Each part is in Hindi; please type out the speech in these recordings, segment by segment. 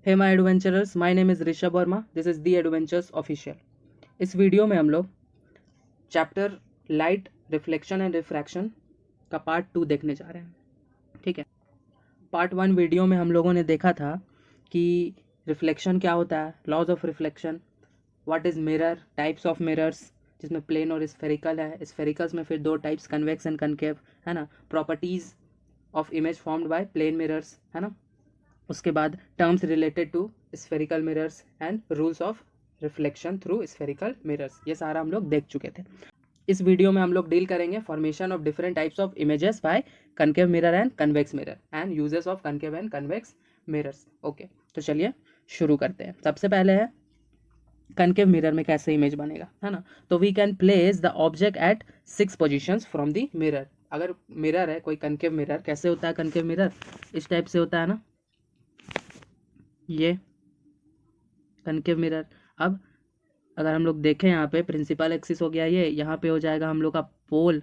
Hey my adventurers, my name is Rishabh Verma, this is the adventures official. इस वीडियो में हम लोग chapter light reflection and refraction का पार्ट 2 देखने जा रहे हैं। ठीक है, पार्ट 1 वीडियो में हम लोगों ने देखा था कि रिफ्लेक्शन क्या होता है, laws of reflection, what is mirror, types of mirrors, जिसमें प्लेन और स्फेरिकल है। स्फेरिकल्स में फिर दो टाइप्स, कन्वेक्स एंड कनकेव, है ना। Properties of image formed by plane mirrors, है ना। उसके बाद terms related to spherical mirrors and rules of reflection through spherical mirrors, ये सारा हम लोग देख चुके थे। इस वीडियो में हम लोग डील करेंगे formation of different types of images bye concave mirror and convex mirror and uses of concave and convex mirrors. Okay, तो चलिए शुरू करते हैं। सबसे पहले है कनकेव मिरर में कैसे इमेज बनेगा, है ना। तो we can place the object at 6 positions from the mirror. अगर मिरर है कोई कनकेव मिरर, कैसे होता है कनकेव मिरर, इस टाइप से होता है ना, ये कनकेव मिरर। अब अगर हम लोग देखें यहाँ पे प्रिंसिपल एक्सिस हो गया, ये यहाँ पे हो जाएगा हम लोग का पोल,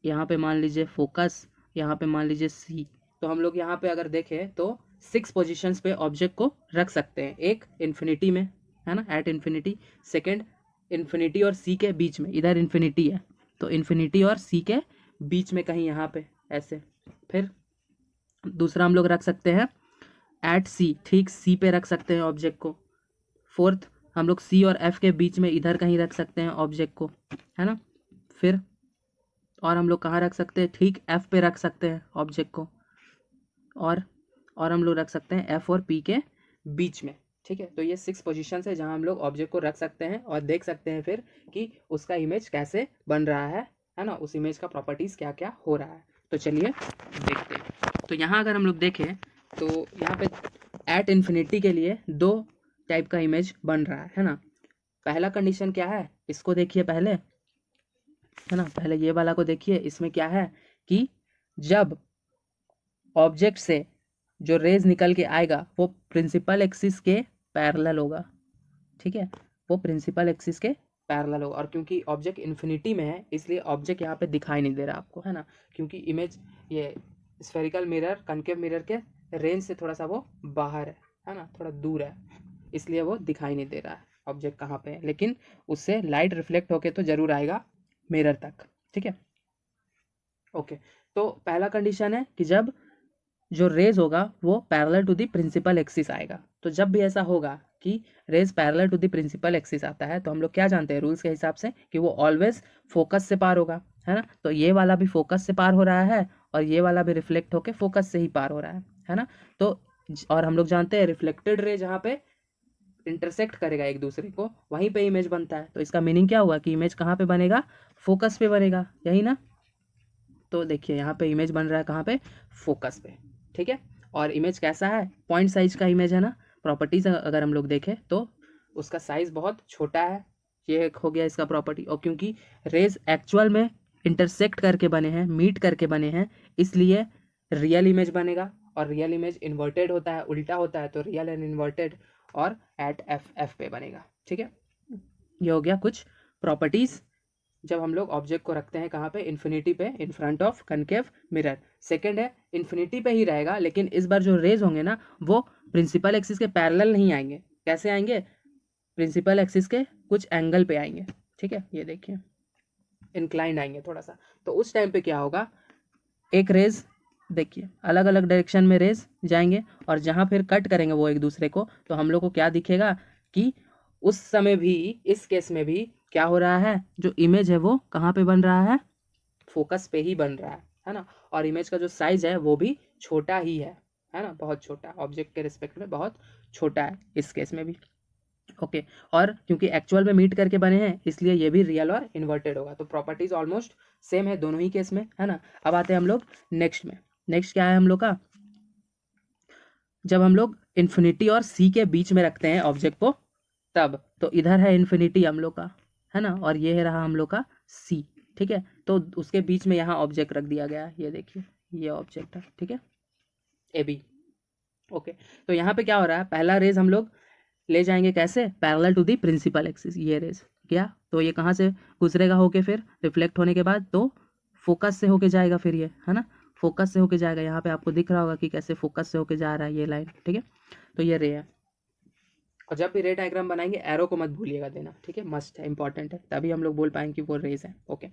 यहाँ पे मान लीजिए फोकस, यहाँ पे मान लीजिए सी। तो हम लोग यहाँ पे अगर देखें तो 6 पोजीशंस पे ऑब्जेक्ट को रख सकते हैं। एक इन्फिनिटी में, है ना, एट इन्फिनिटी। सेकेंड इन्फिनिटी और सी के बीच में, इधर इन्फिनिटी है तो इन्फिनिटी और सी के बीच में कहीं यहाँ पे ऐसे। फिर दूसरा हम लोग रख सकते हैं एट सी, ठीक सी पे रख सकते हैं ऑब्जेक्ट को। फोर्थ हम लोग सी और एफ के बीच में इधर कहीं रख सकते हैं ऑब्जेक्ट को, है ना। फिर और हम लोग कहाँ रख सकते हैं, ठीक एफ पे रख सकते हैं ऑब्जेक्ट को। और हम लोग रख सकते हैं एफ और पी के बीच में। ठीक है, तो ये 6 पोजीशन है जहाँ हम लोग ऑब्जेक्ट को रख सकते हैं और देख सकते हैं फिर कि उसका इमेज कैसे बन रहा है ना, उस इमेज का प्रॉपर्टीज़ क्या क्या हो रहा है। तो चलिए देखते हैं। तो यहाँ अगर हम लोग देखें तो यहाँ पे एट इन्फिनिटी के लिए 2 टाइप का इमेज बन रहा है ना। पहला कंडीशन क्या है, इसको देखिए पहले, है ना। पहले ये वाला को देखिए, इसमें क्या है कि जब ऑब्जेक्ट से जो रेज निकल के आएगा वो प्रिंसिपल एक्सिस के पैरेलल होगा। ठीक है, वो प्रिंसिपल एक्सिस के पैरेलल होगा। और क्योंकि ऑब्जेक्ट इन्फिनिटी में है इसलिए ऑब्जेक्ट यहाँ पे दिखाई नहीं दे रहा आपको, है ना, क्योंकि इमेज ये स्फेरिकल मिरर कनकेव मिरर के रेंज से थोड़ा सा वो बाहर है ना, थोड़ा दूर है, इसलिए वो दिखाई नहीं दे रहा है ऑब्जेक्ट कहाँ पे है। लेकिन उससे लाइट रिफ्लेक्ट होके तो जरूर आएगा मिरर तक। ठीक है, ओके। तो पहला कंडीशन है कि जब जो रेज होगा वो parallel to the principal axis आएगा। तो जब भी ऐसा होगा कि rays parallel to the principal axis आता है तो हम लोग क्या जानते हैं रूल्स के हिसाब से कि वो ऑलवेज फोकस से पार होगा, है ना। तो ये वाला भी फोकस से पार हो रहा है और ये वाला भी रिफ्लेक्ट होके फोकस से ही पार हो रहा है ना। तो और हम लोग जानते हैं रिफ्लेक्टेड रे जहाँ पे इंटरसेक्ट करेगा एक दूसरे को वहीं पे इमेज बनता है। तो इसका मीनिंग क्या हुआ कि इमेज कहाँ पे बनेगा, फोकस पे बनेगा, यही ना। तो देखिए यहाँ पे इमेज बन रहा है कहाँ पे, फोकस पे। ठीक है, और इमेज कैसा है, पॉइंट साइज का इमेज है ना। प्रॉपर्टीज अगर हम लोग देखें तो उसका साइज बहुत छोटा है, ये एक हो गया इसका प्रॉपर्टी। और क्योंकि रेज एक्चुअल में इंटरसेक्ट करके बने हैं, मीट करके बने हैं, इसलिए रियल इमेज बनेगा। और रियल इमेज इन्वर्टेड होता है, उल्टा होता है, तो रियल एंड इन्वर्टेड और एट एफ पे बनेगा। ठीक है, ये हो गया कुछ प्रॉपर्टीज जब हम लोग ऑब्जेक्ट को रखते हैं कहाँ पे, इन्फिनिटी पे, in front of concave mirror. Second है इन्फिनिटी पे ही रहेगा, लेकिन इस बार जो रेज होंगे ना वो प्रिंसिपल एक्सिस के पैरेलल नहीं आएंगे। कैसे आएंगे, प्रिंसिपल एक्सिस के कुछ एंगल पे आएंगे। ठीक है, ये देखिए इंक्लाइंड आएंगे थोड़ा सा। तो उस टाइम पे क्या होगा, एक रेज देखिए अलग अलग डायरेक्शन में रेज जाएंगे और जहाँ फिर कट करेंगे वो एक दूसरे को, तो हम लोग को क्या दिखेगा कि उस समय भी, इस केस में भी क्या हो रहा है, जो इमेज है वो कहाँ पे बन रहा है, फोकस पे ही बन रहा है ना। और इमेज का जो साइज है वो भी छोटा ही है ना, बहुत छोटा, ऑब्जेक्ट के रिस्पेक्ट में बहुत छोटा है इस केस में भी। ओके, और क्योंकि एक्चुअल में मीट करके बने हैं इसलिए ये भी रियल और इन्वर्टेड होगा। तो प्रॉपर्टीज ऑलमोस्ट सेम है दोनों ही केस में, है ना। अब आते हैं हम लोग नेक्स्ट में। नेक्स्ट क्या है हम लोग का, जब हम लोग इन्फिनिटी और सी के बीच में रखते हैं ऑब्जेक्ट को तब, तो इधर है इन्फिनिटी हम लोग का, है ना, और ये रहा हम लोग का सी। ठीक है, तो उसके बीच में यहाँ ऑब्जेक्ट रख दिया गया है, ये देखिए ये ऑब्जेक्ट है। ठीक है, ए बी। ओके, तो यहाँ पे क्या हो रहा है, पहला रेज हम लोग ले जाएंगे कैसे, parallel to the principal axis, ये रेज क्या, तो ये कहाँ से गुजरेगा होके, फिर रिफ्लेक्ट होने के बाद तो फोकस से होके जाएगा, फिर ये है ना, फोकस से होके जाएगा। यहाँ पे आपको दिख रहा होगा कि कैसे फोकस से होके जा रहा है ये लाइन। ठीक है, तो ये रे है। और जब भी रे डायग्राम बनाएंगे एरो को मत भूलिएगा देना, ठीक है, मस्ट है, इंपॉर्टेंट है, तभी हम लोग बोल पाएंगे कि वो रेज है। ओके,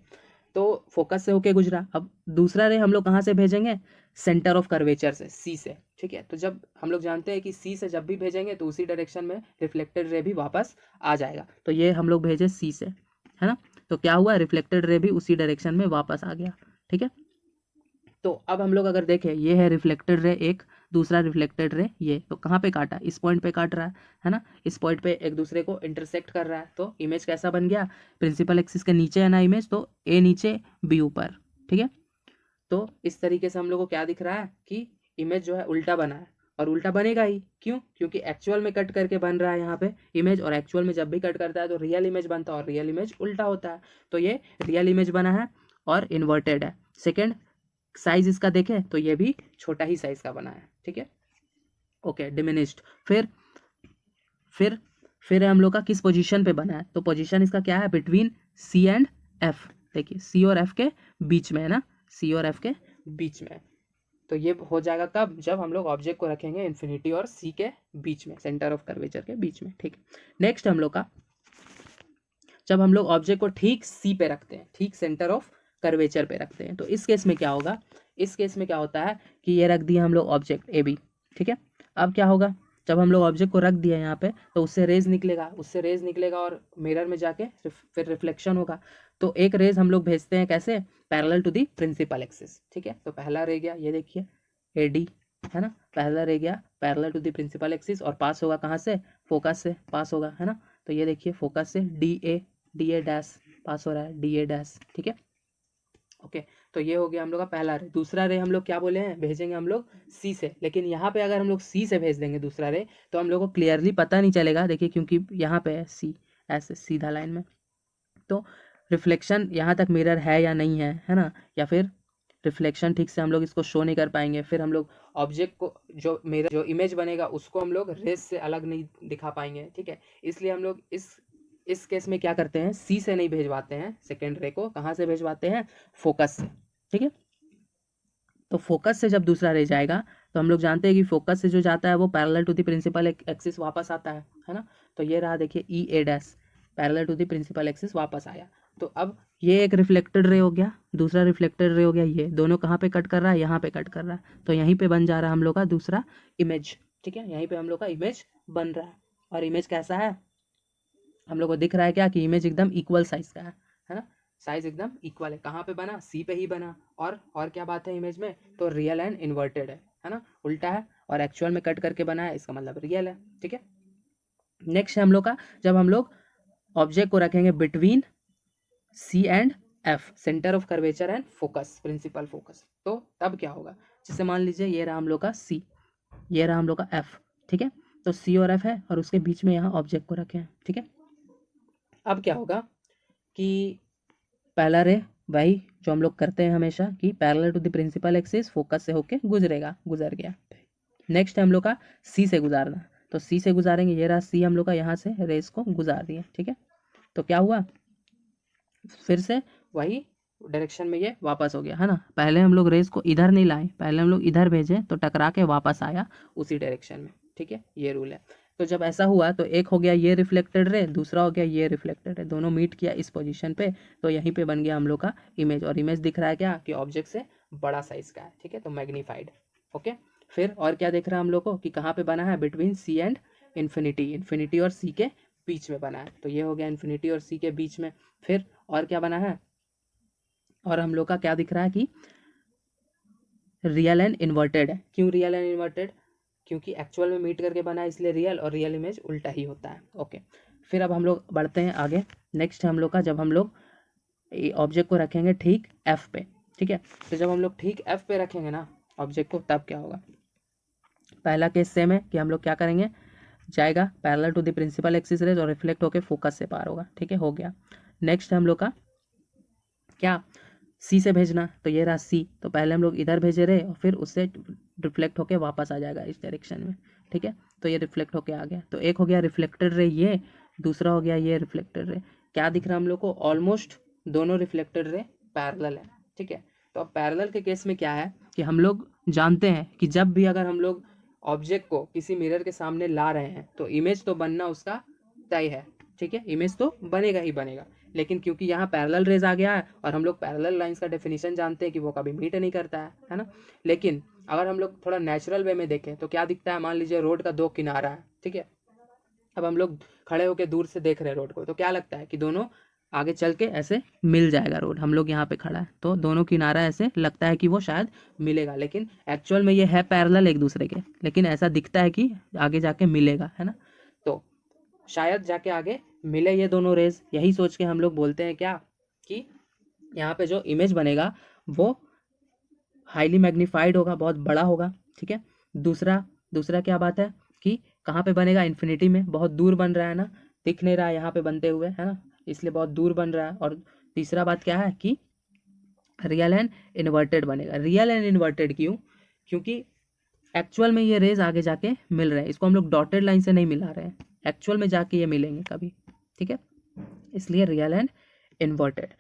तो फोकस से होके गुजरा। अब दूसरा रे हम लोग कहाँ से भेजेंगे, सेंटर ऑफ कर्वेचर से, सी से, ठीक है। तो जब हम लोग जानते हैं कि सी से जब भी भेजेंगे तो उसी डायरेक्शन में रिफ्लेक्टेड रे भी वापस आ जाएगा, तो ये हम लोग भेजे सी से, है ना। तो क्या हुआ, रिफ्लेक्टेड रे भी उसी डायरेक्शन में वापस आ गया, ठीक है। तो अब हम लोग अगर देखें, ये है रिफ्लेक्टेड रे एक, दूसरा रिफ्लेक्टेड रे ये, तो कहाँ पे काटा, इस पॉइंट पे काट रहा है ना, इस पॉइंट पे एक दूसरे को इंटरसेक्ट कर रहा है। तो इमेज कैसा बन गया, प्रिंसिपल एक्सिस के नीचे है ना इमेज, तो ए नीचे बी ऊपर, ठीक है। तो इस तरीके से हम लोग को क्या दिख रहा है कि इमेज जो है उल्टा बना है, और उल्टा बनेगा ही, क्यों, क्योंकि एक्चुअल में कट करके बन रहा है यहाँ पे इमेज, और एक्चुअल में जब भी कट करता है तो रियल इमेज बनता है, और रियल इमेज उल्टा होता है। तो ये रियल इमेज बना है और इन्वर्टेड है। सेकेंड, साइज इसका देखें तो ये भी छोटा ही साइज का बना है, ठीक है। Okay, diminished. फिर फिर हम लोग का किस पोजीशन पे बना है, तो पोजीशन इसका क्या है, बिटवीन सी एंड एफ। देखिए सी और एफ के बीच में है ना, सी और एफ के बीच में। तो ये हो जाएगा कब, जब हम लोग ऑब्जेक्ट को रखेंगे इन्फिनिटी और सी के बीच में, सेंटर ऑफ कर्वेचर के बीच में, ठीक है। नेक्स्ट हम लोग का, जब हम लोग ऑब्जेक्ट को ठीक सी पे रखते हैं, ठीक सेंटर ऑफ कर्वेचर पे रखते हैं, तो इस केस में क्या होगा, इस केस में क्या होता है कि ये रख दिया हम लोग ऑब्जेक्ट ए बी, ठीक है। अब क्या होगा, जब हम लोग ऑब्जेक्ट को रख दिया यहाँ पे, तो उससे रेज निकलेगा और मिरर में जाके फिर रिफ्लेक्शन होगा। तो एक रेज हम लोग भेजते हैं कैसे, parallel to the principal axis, ठीक है। तो पहला रे गया, ये देखिए ए डी, है ना, पहला रे गया parallel to the principal axis, और पास होगा कहाँ से, फोकस से पास होगा, है ना। तो ये देखिए फोकस से डी ए डैश पास हो रहा है, डी ए डैश, ठीक है। ओके, तो ये हो गया हम लोग का पहला रे। दूसरा रे हम लोग क्या बोले हैं, भेजेंगे हम लोग सी से, लेकिन यहाँ पे अगर हम लोग सी से भेज देंगे दूसरा रे, तो हम लोग को क्लियरली पता नहीं चलेगा, देखिए क्योंकि यहाँ पे है सी, ऐसे सीधा लाइन में, तो रिफ्लेक्शन यहाँ तक मिरर है या नहीं है ना, या फिर रिफ्लेक्शन ठीक से हम लोग इसको शो नहीं कर पाएंगे। फिर हम लोग ऑब्जेक्ट को, जो मिरर जो इमेज बनेगा उसको हम लोग रेस से अलग नहीं दिखा पाएंगे, ठीक है। इसलिए हम लोग इस केस में क्या करते हैं, सी से नहीं भेजवाते हैं सेकेंड रे को, कहाँ से भेजवाते हैं, फोकस से, ठीक है। तो फोकस से जब दूसरा रे जाएगा, तो हम लोग जानते हैं कि फोकस से जो जाता है वो parallel to the principal axis वापस आता है ना। तो ये रहा देखिए E A dash, parallel to the principal axis वापस आया। तो अब ये एक रिफ्लेक्टेड रे हो गया, दूसरा रिफ्लेक्टेड रे हो गया, ये दोनों कहाँ पे कट कर रहा है, यहाँ पे कट कर रहा है, तो यहीं पे बन जा रहा है हम लोग का दूसरा इमेज, ठीक है। यहीं पे हम लोग का इमेज बन रहा है, और इमेज कैसा है, हम लोग को दिख रहा है क्या कि इमेज एकदम इक्वल साइज का है ना, साइज एकदम इक्वल है। कहाँ पे बना, सी पे ही बना। और क्या बात है इमेज में, तो रियल एंड इन्वर्टेड है ना, उल्टा है, और एक्चुअल में कट करके बना है, इसका मतलब रियल है, ठीक है। नेक्स्ट है हम लोग का, जब हम लोग ऑब्जेक्ट को रखेंगे between C and F, centre of curvature and focus, principal focus, तो तब क्या होगा, जैसे मान लीजिए ये रहा हम लोग का सी, ये रहा हम लोग का एफ, ठीक है। तो सी और एफ है, और उसके बीच में यहाँ ऑब्जेक्ट को रखे हैं, ठीक है। अब क्या होगा कि पहला रे वही जो हम लोग करते हैं हमेशा, कि parallel to the principal axis focus से होके गुजर गया। नेक्स्ट है हम लोग का सी से गुजारना, तो सी से गुजारेंगे, ये रहा सी हम लोग का, यहाँ से रेस को गुजार दिए, ठीक है। तो क्या हुआ, फिर से वही डायरेक्शन में ये वापस हो गया, है ना। पहले हम लोग रेस को इधर नहीं लाए, पहले हम लोग इधर भेजे तो टकरा के वापस आया उसी डायरेक्शन में, ठीक है, ये रूल है। तो जब ऐसा हुआ तो एक हो गया ये रिफ्लेक्टेड रे, दूसरा हो गया ये रिफ्लेक्टेड रे, दोनों मीट किया इस पोजीशन पे, तो यहीं पे बन गया हम लोग का इमेज। और इमेज दिख रहा है क्या, कि ऑब्जेक्ट से बड़ा साइज का है, ठीक है, तो मैग्नीफाइड। ओके, फिर और क्या दिख रहा है हम लोग को, कि कहाँ पे बना है, between C and infinity, infinity और सी के बीच में बना है, तो ये हो गया इन्फिनिटी और सी के बीच में। फिर और क्या बना है, और हम लोग का क्या दिख रहा है कि रियल एंड इन्वर्टेड है। क्यों रियल एंड इन्वर्टेड, क्योंकि एक्चुअल में मीट करके बना है इसलिए रियल, और रियल इमेज उल्टा ही होता है। ओके, फिर अब हम लोग बढ़ते हैं आगे। नेक्स्ट है हम लोग का, जब हम लोग ऑब्जेक्ट को रखेंगे ठीक एफ पे, ठीक है। तो जब हम लोग ठीक एफ पे रखेंगे ना ऑब्जेक्ट को, तब क्या होगा, पहला केस सेम है कि हम लोग क्या करेंगे, जाएगा parallel to the principal axis rays और रिफ्लेक्ट होकर फोकस से पार होगा, ठीक है, हो गया। नेक्स्ट है हम लोग का क्या, सी से भेजना, तो ये रहा सी, तो पहले हम लोग इधर भेजे रहे और फिर उससे रिफ्लेक्ट होके वापस आ जाएगा इस डायरेक्शन में, ठीक है। तो ये रिफ्लेक्ट होके आ गया, तो एक हो गया रिफ्लेक्टेड रे ये, दूसरा हो गया ये रिफ्लेक्टेड रे। क्या दिख रहा है हम लोग को, ऑलमोस्ट दोनों रिफ्लेक्टेड रे पैरेलल है, ठीक है। तो अब पैरेलल के केस में क्या है कि हम लोग जानते हैं कि जब भी अगर हम लोग ऑब्जेक्ट को किसी मिरर के सामने ला रहे हैं तो इमेज तो बनना उसका तय है, ठीक है, इमेज तो बनेगा ही बनेगा। लेकिन क्योंकि यहाँ पैरेलल रेज आ गया है और हम लोग पैरेलल लाइंस का डेफिनेशन जानते हैं कि वो कभी मीट नहीं करता है ना। लेकिन अगर हम लोग थोड़ा नेचुरल वे में देखें तो क्या दिखता है, मान लीजिए रोड का दो किनारा है, ठीक है। अब हम लोग खड़े होकर दूर से देख रहे हैं रोड को, तो क्या लगता है कि दोनों आगे चल के ऐसे मिल जाएगा रोड। हम लोग यहाँ पे खड़ा है तो दोनों किनारा ऐसे लगता है कि वो शायद मिलेगा, लेकिन एक्चुअल में ये है पैरेलल एक दूसरे के, लेकिन ऐसा दिखता है कि आगे जाके मिलेगा, है ना। तो शायद जाके आगे मिले ये दोनों रेज, यही सोच के हम लोग बोलते हैं क्या कि यहाँ पे जो इमेज बनेगा वो हाईली मैग्नीफाइड होगा, बहुत बड़ा होगा, ठीक है। दूसरा दूसरा क्या बात है कि कहाँ पे बनेगा, इन्फिनिटी में, बहुत दूर बन रहा है ना, दिख नहीं रहा है यहाँ पे बनते हुए, है ना, इसलिए बहुत दूर बन रहा है। और तीसरा बात क्या है कि रियल एंड इन्वर्टेड बनेगा। रियल एंड इन्वर्टेड क्यों, क्योंकि एक्चुअल में ये रेज आगे जाके मिल रहे हैं, इसको हम लोग डॉटेड लाइन से नहीं मिला रहे हैं, एक्चुअल में जाके ये मिलेंगे कभी, ठीक है, इसलिए रियल एंड इन्वर्टेड।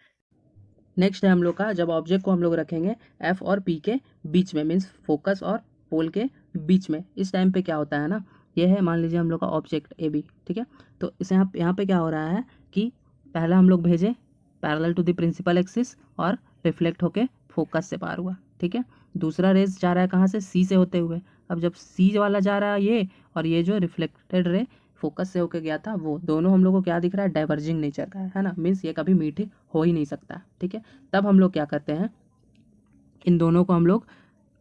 नेक्स्ट है हम लोग का, जब ऑब्जेक्ट को हम लोग रखेंगे एफ और पी के बीच में, मीन्स फोकस और पोल के बीच में, इस टाइम पे क्या होता है ना, ये है मान लीजिए हम लोग का ऑब्जेक्ट ए बी, ठीक है। तो इसे यहाँ पे क्या हो रहा है कि पहला हम लोग भेजे parallel to the principal axis और रिफ्लेक्ट होके फोकस से पार हुआ, ठीक है। दूसरा रेज जा रहा है कहाँ से, सी से होते हुए। अब जब सी वाला जा रहा है ये, और ये जो रिफ्लेक्टेड रे फोकस से होके गया था, वो दोनों हम लोग को क्या दिख रहा है, डाइवर्जिंग नेचर का है ना, मीन्स ये कभी मीट हो ही नहीं सकता, ठीक है। तब हम लोग क्या करते हैं, इन दोनों को हम लोग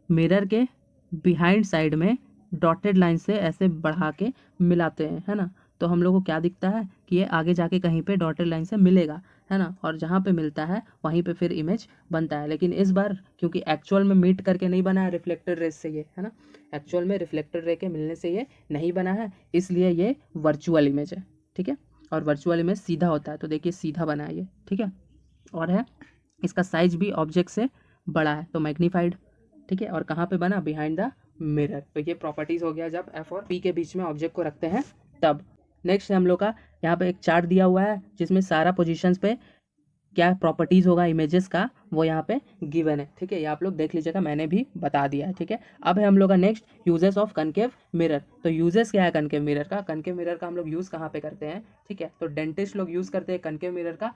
मिरर के बिहाइंड साइड में डॉटेड लाइन से ऐसे बढ़ा के मिलाते हैं, है ना। तो हम लोग को क्या दिखता है कि ये आगे जाके कहीं पे डॉटेड लाइन से मिलेगा, है ना, और जहाँ पे मिलता है वहीं पे फिर इमेज बनता है। लेकिन इस बार क्योंकि एक्चुअल में मीट करके नहीं बना है रिफ्लेक्टेड रेज से ये, है ना, एक्चुअल में रिफ्लेक्टेड रे के मिलने से ये नहीं बना है, इसलिए ये वर्चुअल इमेज है, ठीक है। और वर्चुअल इमेज सीधा होता है, तो देखिए सीधा बना है ये, ठीक है। और है इसका साइज भी ऑब्जेक्ट से बड़ा है, तो मैग्नीफाइड, ठीक है। और कहाँ पे बना, बिहाइंड द मिरर। तो ये प्रॉपर्टीज हो गया जब एफ और पी के बीच में ऑब्जेक्ट को रखते हैं तब। नेक्स्ट है हम लोग का, यहाँ पे एक चार्ट दिया हुआ है जिसमें सारा पोजीशंस पे क्या प्रॉपर्टीज होगा इमेजेस का, वो यहाँ पे गिवन है, ठीक है। ये आप लोग देख लीजिएगा, मैंने भी बता दिया है, ठीक है। अब है हम लोग का next uses of concave mirror. तो यूजेस क्या है कनकेव मिरर का, कनकेव मिरर का हम लोग यूज कहाँ पे करते हैं, ठीक है। तो डेंटिस्ट लोग यूज करते हैं कनकेव मिरर का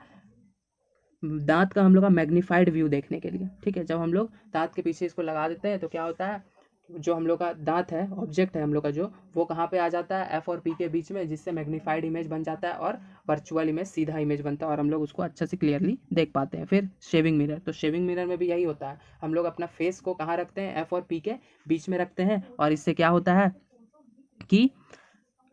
दांत का हम लोग का मैग्नीफाइड व्यू देखने के लिए, ठीक है। जब हम लोग दांत के पीछे इसको लगा देते हैं तो क्या होता है, जो हम लोग का दांत है, ऑब्जेक्ट है हम लोग का जो, वो कहाँ पे आ जाता है, एफ और पी के बीच में, जिससे मैग्नीफाइड इमेज बन जाता है और वर्चुअल इमेज सीधा इमेज बनता है और हम लोग उसको अच्छे से क्लियरली देख पाते हैं। फिर शेविंग मिरर, तो शेविंग मिरर में भी यही होता है, हम लोग अपना फेस को कहाँ रखते हैं, एफ और पी के बीच में रखते हैं, और इससे क्या होता है कि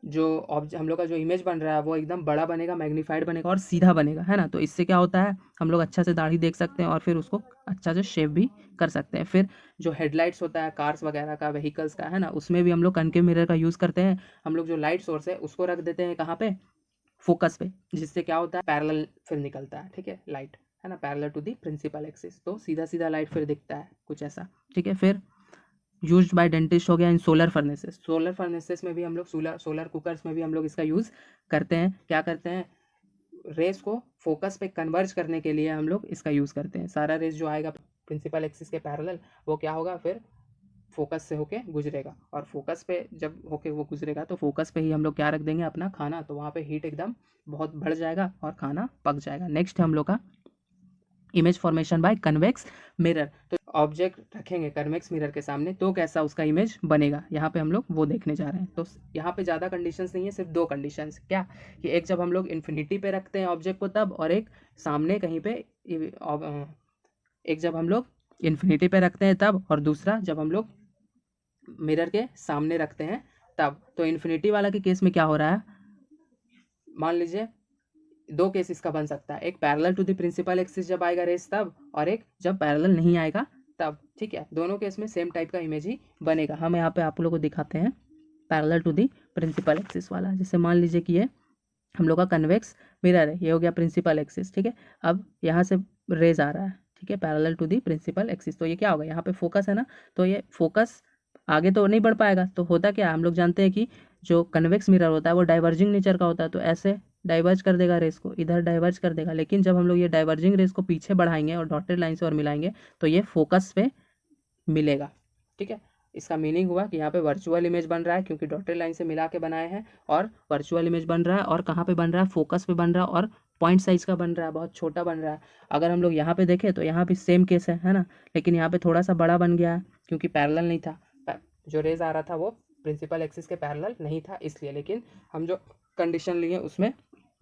जो हम लोग का जो इमेज बन रहा है वो एकदम बड़ा बनेगा, मैग्नीफाइड बनेगा और सीधा बनेगा, है ना। तो इससे क्या होता है, हम लोग अच्छा से दाढ़ी देख सकते हैं और फिर उसको अच्छा से शेव भी कर सकते हैं। फिर जो हेडलाइट्स होता है कार्स वगैरह का, व्हीकल्स का, है ना, उसमें भी हम लोग कनकेव मिरर का यूज़ करते हैं। हम लोग जो लाइट सोर्स है उसको रख देते हैं कहाँ पे, फोकस पे, जिससे क्या होता है, पैरेलल फिर निकलता है, ठीक है, लाइट, है ना, parallel to the principal axis, तो सीधा सीधा लाइट फिर दिखता है कुछ ऐसा, ठीक है। फिर यूज्ड बाय डेंटिस्ट हो गया इन सोलर फर्नेसेस। सोलर फर्नेसेस में भी हम लोग सोलर कुकर्स में भी हम लोग इसका यूज़ करते हैं। क्या करते हैं, रेस को फोकस पे कन्वर्ज करने के लिए हम लोग इसका यूज़ करते हैं। सारा रेस जो आएगा प्रिंसिपल एक्सिस के पैरेलल, वो क्या होगा, फिर फोकस से होके गुजरेगा, और फोकस पे जब होके वो गुजरेगा तो फोकस पे ही हम लोग क्या रख देंगे, अपना खाना, तो वहाँ पे हीट एकदम बहुत बढ़ जाएगा और खाना पक जाएगा। नेक्स्ट है हम लोग का image formation by convex mirror. तो ऑब्जेक्ट रखेंगे कन्वेक्स मिरर के सामने तो कैसा उसका इमेज बनेगा, यहाँ पे हम लोग वो देखने जा रहे हैं। तो यहाँ पे ज़्यादा कंडीशंस नहीं है, सिर्फ दो कंडीशंस, क्या कि एक जब हम लोग इन्फिनिटी पे रखते हैं ऑब्जेक्ट को तब, और एक सामने कहीं पे, एक जब हम लोग इन्फिनिटी पे रखते हैं तब, और दूसरा जब हम लोग मिरर के सामने रखते हैं तब। तो इन्फिनिटी वाला के केस में क्या हो रहा है, मान लीजिए दो केस इसका बन सकता है, एक parallel to the principal axis जब आएगा रेस तब, और एक जब पैरेलल नहीं आएगा तब, ठीक है। दोनों केस में सेम टाइप का इमेज ही बनेगा। हम यहाँ पे आप लोगों को दिखाते हैं parallel to the principal axis वाला। जैसे मान लीजिए कि ये हम लोग का कन्वेक्स मिरर है, ये हो गया प्रिंसिपल एक्सिस, ठीक है। अब यहाँ से रेज आ रहा है, ठीक है, parallel to the principal axis, तो ये क्या होगा, यहाँ पे फोकस है ना, तो ये फोकस आगे तो नहीं बढ़ पाएगा। तो होता क्या, हम लोग जानते हैं कि जो कन्वेक्स मिरर होता है वो डाइवर्जिंग नेचर का होता है, तो ऐसे डाइवर्ज कर देगा रेस को, इधर डाइवर्ज कर देगा। लेकिन जब हम लोग ये डाइवर्जिंग रेस को पीछे बढ़ाएंगे और डॉटेड लाइन से और मिलाएंगे तो ये फोकस पे मिलेगा, ठीक है। इसका मीनिंग हुआ कि यहाँ पे वर्चुअल इमेज बन रहा है क्योंकि डॉटेड लाइन से मिला के बनाए हैं, और वर्चुअल इमेज बन रहा है और कहाँ पे बन रहा है, फोकस पे बन रहा है और पॉइंट साइज का बन रहा है, बहुत छोटा बन रहा है। अगर हम लोग यहाँ पे देखें तो यहाँ भी सेम केस है ना, लेकिन यहाँ पे थोड़ा सा बड़ा बन गया है क्योंकि पैरेलल नहीं था, जो रेज आ रहा था वो प्रिंसिपल एक्सिस के पैरेलल नहीं था इसलिए, लेकिन हम जो कंडीशन लिए उसमें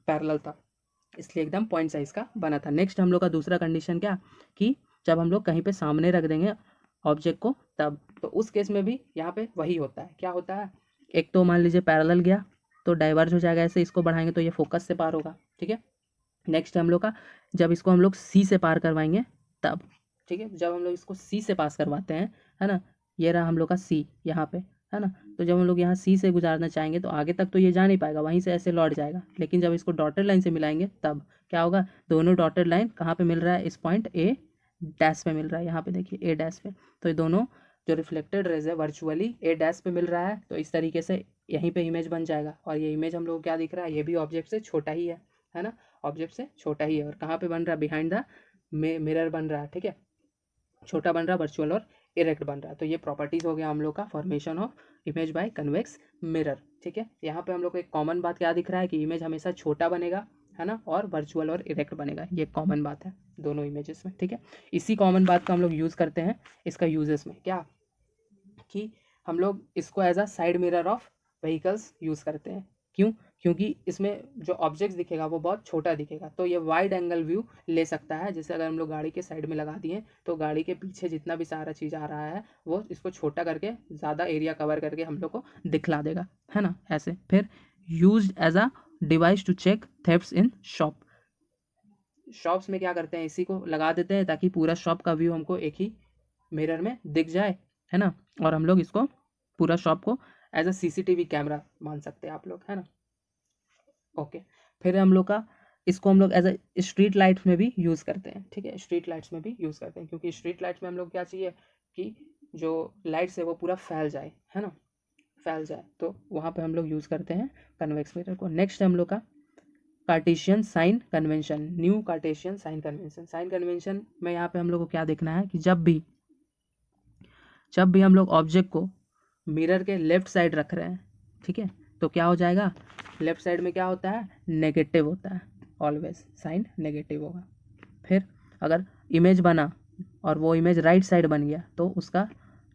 पैरेलल था, इसलिए एकदम पॉइंट साइज का बना था। नेक्स्ट हम लोग का दूसरा कंडीशन क्या, कि जब हम लोग कहीं पे सामने रख देंगे ऑब्जेक्ट को तब, तो उस केस में भी यहाँ पे वही होता है। क्या होता है, एक तो मान लीजिए पैरेलल गया तो डाइवर्ज हो जाएगा, ऐसे इसको बढ़ाएंगे तो ये फोकस से पार होगा, ठीक है। नेक्स्ट हम लोग का, जब इसको हम लोग सी से पार करवाएंगे तब, ठीक है, जब हम लोग इसको सी से पास करवाते हैं, है ना, ये रहा हम लोग का सी यहाँ पे, है ना, तो जब हम लोग यहाँ सी से गुजारना चाहेंगे तो आगे तक तो ये जा नहीं पाएगा, वहीं से ऐसे लौट जाएगा, लेकिन जब इसको डॉटेड लाइन से मिलाएंगे तब क्या होगा, दोनों डॉटेड लाइन कहाँ पे मिल रहा है, इस पॉइंट ए डैश पे मिल रहा है, यहाँ पे देखिए ए डैश पे, तो ये दोनों जो रिफ्लेक्टेड रेज है वर्चुअली ए डैश पे मिल रहा है, तो इस तरीके से यहीं पे इमेज बन जाएगा। और ये इमेज हम लोग को क्या दिख रहा है, ये भी ऑब्जेक्ट से छोटा ही है ना, ऑब्जेक्ट से छोटा ही है, और कहाँ पे बन रहा है, बिहाइंड द मिरर बन रहा है, ठीक है, छोटा बन रहा है, वर्चुअल और इरेक्ट बन रहा है। तो ये प्रॉपर्टीज हो गया हम लोग का formation of image by convex mirror, ठीक है। यहाँ पे हम लोग को एक कॉमन बात क्या दिख रहा है कि इमेज हमेशा छोटा बनेगा, है ना, और वर्चुअल और इरेक्ट बनेगा, ये कॉमन बात है दोनों इमेजेस में, ठीक है। इसी कॉमन बात को हम लोग यूज़ करते हैं इसका यूजेस में, क्या कि हम लोग इसको as a side mirror of vehicles use करते हैं। क्यों, क्योंकि इसमें जो ऑब्जेक्ट्स दिखेगा वो बहुत छोटा दिखेगा, तो ये वाइड एंगल व्यू ले सकता है। जैसे अगर हम लोग गाड़ी के साइड में लगा दिए तो गाड़ी के पीछे जितना भी सारा चीज़ आ रहा है वो इसको छोटा करके ज़्यादा एरिया कवर करके हम लोग को दिखला देगा, है ना, ऐसे। फिर use as a device to check thefts in shop, shops में क्या करते हैं, इसी को लगा देते हैं ताकि पूरा शॉप का व्यू हमको एक ही मिरर में दिख जाए, है ना, और हम लोग इसको पूरा शॉप को एज अ सीसीटीवी कैमरा मान सकते हैं आप लोग, है ना। ओके, फिर हम लोग का इसको हम लोग एज अ स्ट्रीट लाइट्स में भी यूज़ करते हैं, ठीक है, स्ट्रीट लाइट्स में भी यूज़ करते हैं, क्योंकि स्ट्रीट लाइट्स में हम लोग क्या चाहिए कि जो लाइट्स है वो पूरा फैल जाए, है ना, फैल जाए, तो वहाँ पे हम लोग यूज़ करते हैं कन्वेक्स मिरर को। नेक्स्ट हम लोग का Cartesian sign convention, new Cartesian sign convention. Sign convention में यहाँ पे हम लोग को क्या देखना है कि जब भी हम लोग ऑब्जेक्ट को मिरर के लेफ्ट साइड रख रहे हैं, ठीक है, तो क्या हो जाएगा, लेफ्ट साइड में क्या होता है, नेगेटिव होता है, ऑलवेज साइन नेगेटिव होगा। फिर अगर इमेज बना और वो इमेज राइट साइड बन गया तो उसका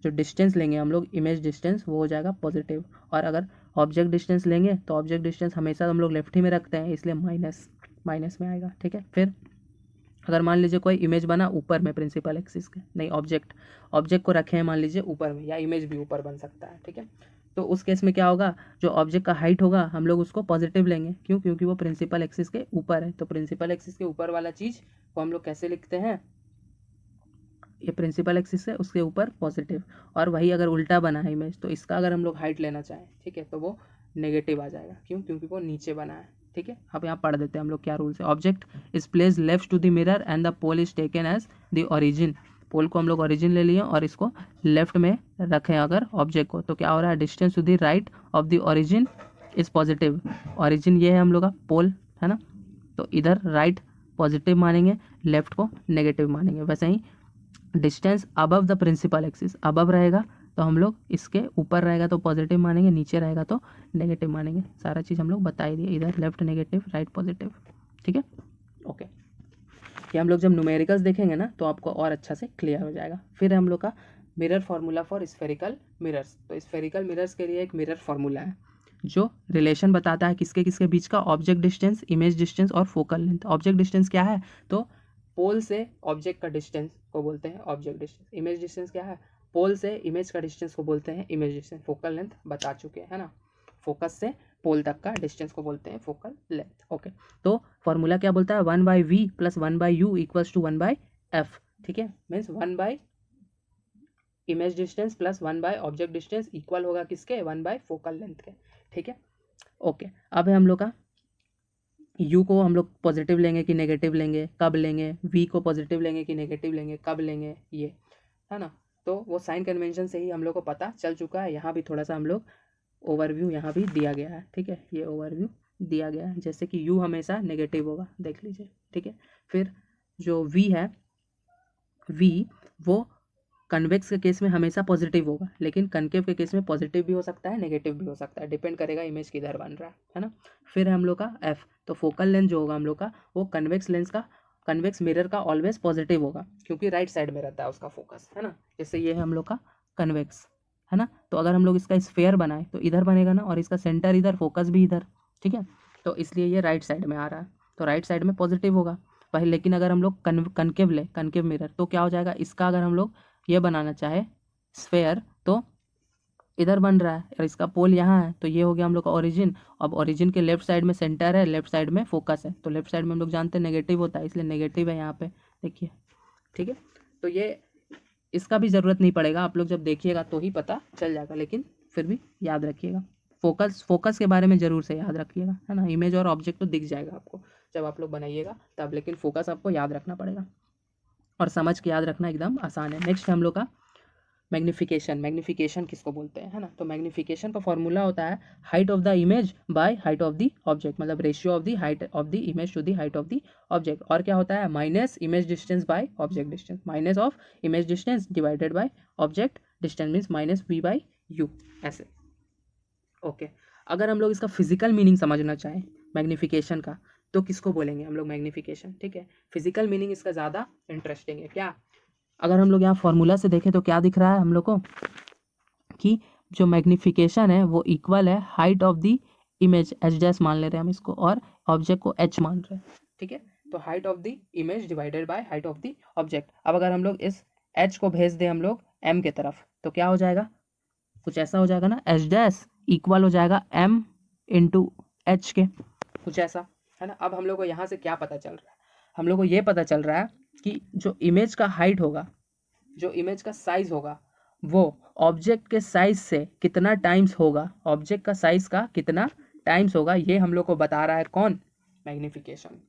जो डिस्टेंस लेंगे हम लोग, इमेज डिस्टेंस, वो हो जाएगा पॉजिटिव। और अगर ऑब्जेक्ट डिस्टेंस लेंगे तो ऑब्जेक्ट डिस्टेंस हमेशा हम लोग लेफ्ट ही में रखते हैं, इसलिए माइनस में आएगा, ठीक है। फिर अगर मान लीजिए कोई इमेज बना ऊपर में प्रिंसिपल एक्सिस के, नहीं, ऑब्जेक्ट को रखे हैं मान लीजिए ऊपर में, या इमेज भी ऊपर बन सकता है, ठीक है, तो उस केस में क्या होगा, जो ऑब्जेक्ट का हाइट होगा हम लोग उसको पॉजिटिव लेंगे। क्यों, क्योंकि वो प्रिंसिपल एक्सिस के ऊपर है, तो प्रिंसिपल एक्सिस के ऊपर वाला चीज़ को हम लोग कैसे लिखते हैं, ये प्रिंसिपल एक्सिस है उसके ऊपर पॉजिटिव। और वही अगर उल्टा बना है इमेज तो इसका अगर हम लोग हाइट लेना चाहें, ठीक है, तो वो नेगेटिव आ जाएगा। क्यों, क्योंकि वो नीचे बना है, ठीक है। अब यहाँ पढ़ देते हैं हम लोग क्या रूल्स है। Object is place left to the mirror and the pole is taken as the origin, pole को हम लोग ओरिजिन ले लिए और इसको लेफ्ट में रखें अगर ऑब्जेक्ट को, तो क्या हो रहा है, distance to the right of the origin is positive. Origin ये है हम लोग का पोल, है ना, तो इधर राइट पॉजिटिव मानेंगे, लेफ्ट को नेगेटिव मानेंगे। वैसे ही distance above the principal axis, above रहेगा तो हम लोग इसके ऊपर रहेगा तो पॉजिटिव मानेंगे, नीचे रहेगा तो नेगेटिव मानेंगे। सारा चीज़ हम लोग बता ही दिए, इधर लेफ्ट नेगेटिव, राइट पॉजिटिव, ठीक है। ओके, ये हम लोग जब न्यूमेरिकल्स देखेंगे ना तो आपको और अच्छा से क्लियर हो जाएगा। फिर हम लोग का mirror formula for spherical mirrors, तो स्फेरिकल मिरर्स के लिए एक मिरर फार्मूला है जो रिलेशन बताता है किसके किसके बीच का, ऑब्जेक्ट डिस्टेंस, इमेज डिस्टेंस और फोकल लेंथ। ऑब्जेक्ट डिस्टेंस क्या है, तो पोल से ऑब्जेक्ट का डिस्टेंस को बोलते हैं ऑब्जेक्ट डिस्टेंस। इमेज डिस्टेंस क्या है, पोल से इमेज का डिस्टेंस को बोलते हैं इमेज डिस्टेंस। फोकल लेंथ बता चुके हैं, है ना, फोकस से पोल तक का डिस्टेंस को बोलते हैं फोकल लेंथ। ओके, तो फॉर्मूला क्या बोलता है, 1/v + 1/u = 1/f, ठीक है, means 1 image distance plus 1 object distance equal होगा किसके, 1 फोकल लेंथ के, ठीक है। ओके, अब है हम लोग का u को हम लोग पॉजिटिव लेंगे कि नेगेटिव लेंगे, कब लेंगे, v को पॉजिटिव लेंगे कि नेगेटिव लेंगे, कब लेंगे, ये है ना, तो वो साइन कन्वेंशन से ही हम लोग को पता चल चुका है। यहाँ भी थोड़ा सा हम लोग ओवरव्यू यहाँ भी दिया गया है, ठीक है, ये ओवरव्यू दिया गया है, जैसे कि u हमेशा नेगेटिव होगा, देख लीजिए, ठीक है। फिर जो v है, v वो कन्वेक्स के केस में हमेशा पॉजिटिव होगा, लेकिन कनकेव के केस में पॉजिटिव भी हो सकता है, नेगेटिव भी हो सकता है, डिपेंड करेगा इमेज किधर बन रहा है ना। फिर है हम लोग का एफ, तो फोकल लेंथ जो होगा हम लोग का वो कन्वेक्स लेंस का, कन्वेक्स मिरर का ऑलवेज पॉजिटिव होगा, क्योंकि राइट साइड में रहता है उसका फोकस, है ना। जैसे ये है हम लोग का कन्वेक्स, है ना। तो अगर हम लोग इसका स्फेयर बनाए तो इधर बनेगा ना, और इसका सेंटर इधर, फोकस भी इधर, ठीक है। तो इसलिए ये राइट साइड में आ रहा है, तो राइट साइड में पॉजिटिव होगा भाई। लेकिन अगर हम लोग कनकेव ले, कनकेव मिरर, तो क्या हो जाएगा, इसका अगर हम लोग ये बनाना चाहे स्फेयर, तो इधर बन रहा है और इसका पोल यहाँ है, तो ये हो गया हम लोग का ओरिजिन। अब ओरिजिन के लेफ्ट साइड में सेंटर है, लेफ्ट साइड में फोकस है, तो लेफ्ट साइड में हम लोग जानते हैं नेगेटिव होता है, इसलिए नेगेटिव है यहाँ पे, देखिए, ठीक है। तो ये इसका भी ज़रूरत नहीं पड़ेगा, आप लोग जब देखिएगा तो ही पता चल जाएगा, लेकिन फिर भी याद रखिएगा, फोकस के बारे में ज़रूर से याद रखिएगा, है ना। इमेज और ऑब्जेक्ट तो दिख जाएगा आपको जब आप लोग बनाइएगा तब, लेकिन फोकस आपको याद रखना पड़ेगा, और समझ के याद रखना एकदम आसान है। नेक्स्ट हम लोग का मैग्निफिकेशन। मैग्निफिकेशन किसको बोलते हैं, है ना। तो मैग्निफिकेशन का फॉर्मूला होता है height of the image by height of the object, मतलब ratio of the height of the image to the height of the object. और क्या होता है, minus image distance by object distance, minus of image distance divided by object distance means minus V by U, ऐसे। ओके, अगर हम लोग इसका फिजिकल मीनिंग समझना चाहें मैग्निफिकेशन का, तो किसको बोलेंगे हम लोग मैग्निफिकेशन, ठीक है। फिजिकल मीनिंग इसका ज़्यादा इंटरेस्टिंग है। क्या, अगर हम लोग यहाँ फॉर्मूला से देखें तो क्या दिख रहा है हम लोग को कि जो मैग्निफिकेशन है वो इक्वल है height of the image, H dash मान ले रहे हैं हम इसको, और ऑब्जेक्ट को एच मान रहे हैं, ठीक है। तो height of the image divided by height of the object. अब अगर हम लोग इस एच को भेज दें हम लोग एम के तरफ, तो क्या हो जाएगा, कुछ ऐसा हो जाएगा ना, एच डैश इक्वल हो जाएगा एम इंटू एच के, कुछ ऐसा, है ना। अब हम लोग को यहाँ से क्या पता चल रहा है, हम लोग को ये पता चल रहा है कि जो इमेज का हाइट होगा, जो इमेज का साइज होगा, वो ऑब्जेक्ट के साइज से कितना टाइम्स होगा, ऑब्जेक्ट का साइज का कितना टाइम्स होगा, ये हम लोग को बता रहा है कौन, मैग्निफिकेशन,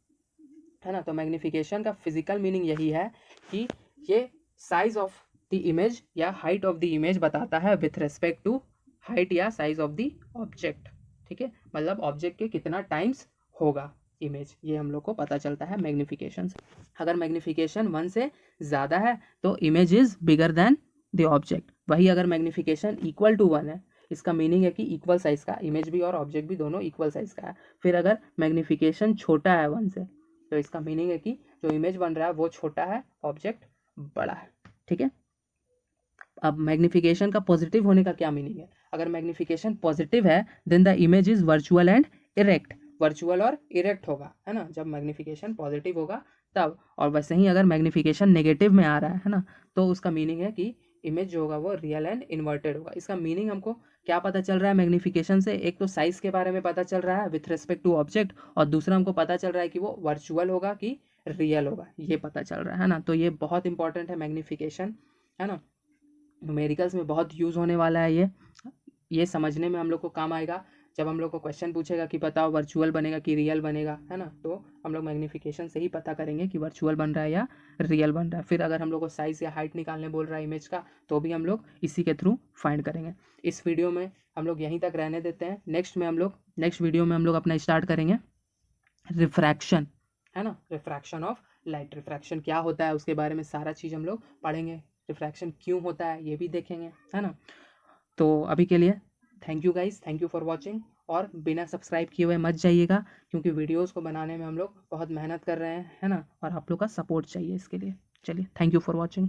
है ना। तो मैग्निफिकेशन का फिजिकल मीनिंग यही है कि ये साइज ऑफ द इमेज या हाइट ऑफ द इमेज बताता है विथ रिस्पेक्ट टू हाइट या साइज ऑफ द ऑब्जेक्ट, ठीक है। मतलब ऑब्जेक्ट के कितना टाइम्स होगा इमेज, ये हम लोग को पता चलता है मैग्निफिकेशन से। अगर मैग्निफिकेशन 1 से ज़्यादा है तो image is bigger than the object. वही अगर मैग्निफिकेशन इक्वल टू 1 है, इसका मीनिंग है कि इक्वल साइज का, इमेज भी और ऑब्जेक्ट भी दोनों इक्वल साइज का है। फिर अगर मैग्निफिकेशन छोटा है 1 से, तो इसका मीनिंग है कि जो इमेज बन रहा है वो छोटा है, ऑब्जेक्ट बड़ा है, ठीक है। अब मैग्निफिकेशन का पॉजिटिव होने का क्या मीनिंग है, अगर मैग्निफिकेशन पॉजिटिव है then the image is virtual and erect, virtual और इरेक्ट होगा, है ना, जब मैग्निफिकेशन पॉजिटिव होगा तब। और वैसे ही अगर मैग्निफिकेशन नेगेटिव में आ रहा है ना, तो उसका मीनिंग है कि इमेज जो होगा वो रियल एंड इन्वर्टेड होगा। इसका मीनिंग हमको क्या पता चल रहा है मैग्निफिकेशन से, एक तो साइज के बारे में पता चल रहा है विथ रिस्पेक्ट टू ऑब्जेक्ट, और दूसरा हमको पता चल रहा है कि वो वर्चुअल होगा कि रियल होगा, ये पता चल रहा है ना। तो ये बहुत इंपॉर्टेंट है मैग्निफिकेशन, है ना। न्यूमेरिकल्स में बहुत यूज़ होने वाला है ये समझने में हम लोग को काम आएगा। जब हम लोग को क्वेश्चन पूछेगा कि बताओ वर्चुअल बनेगा कि रियल बनेगा, है ना, तो हम लोग मैग्निफिकेशन से ही पता करेंगे कि वर्चुअल बन रहा है या रियल बन रहा है। फिर अगर हम लोग को साइज़ या हाइट निकालने बोल रहा है इमेज का, तो भी हम लोग इसी के थ्रू फाइंड करेंगे। इस वीडियो में हम लोग यहीं तक रहने देते हैं। नेक्स्ट वीडियो में हम लोग अपना स्टार्ट करेंगे रिफ्रैक्शन, है ना, रिफ्रैक्शन ऑफ लाइट। रिफ्रैक्शन क्या होता है उसके बारे में सारा चीज़ हम लोग पढ़ेंगे, रिफ्रैक्शन क्यों होता है ये भी देखेंगे, है ना। तो अभी के लिए thank you guys, thank you for watching. और बिना सब्सक्राइब किए हुए मत जाइएगा, क्योंकि वीडियोस को बनाने में हम लोग बहुत मेहनत कर रहे हैं, है ना, और आप लोग का सपोर्ट चाहिए इसके लिए। चलिए, थैंक यू फॉर वॉचिंग।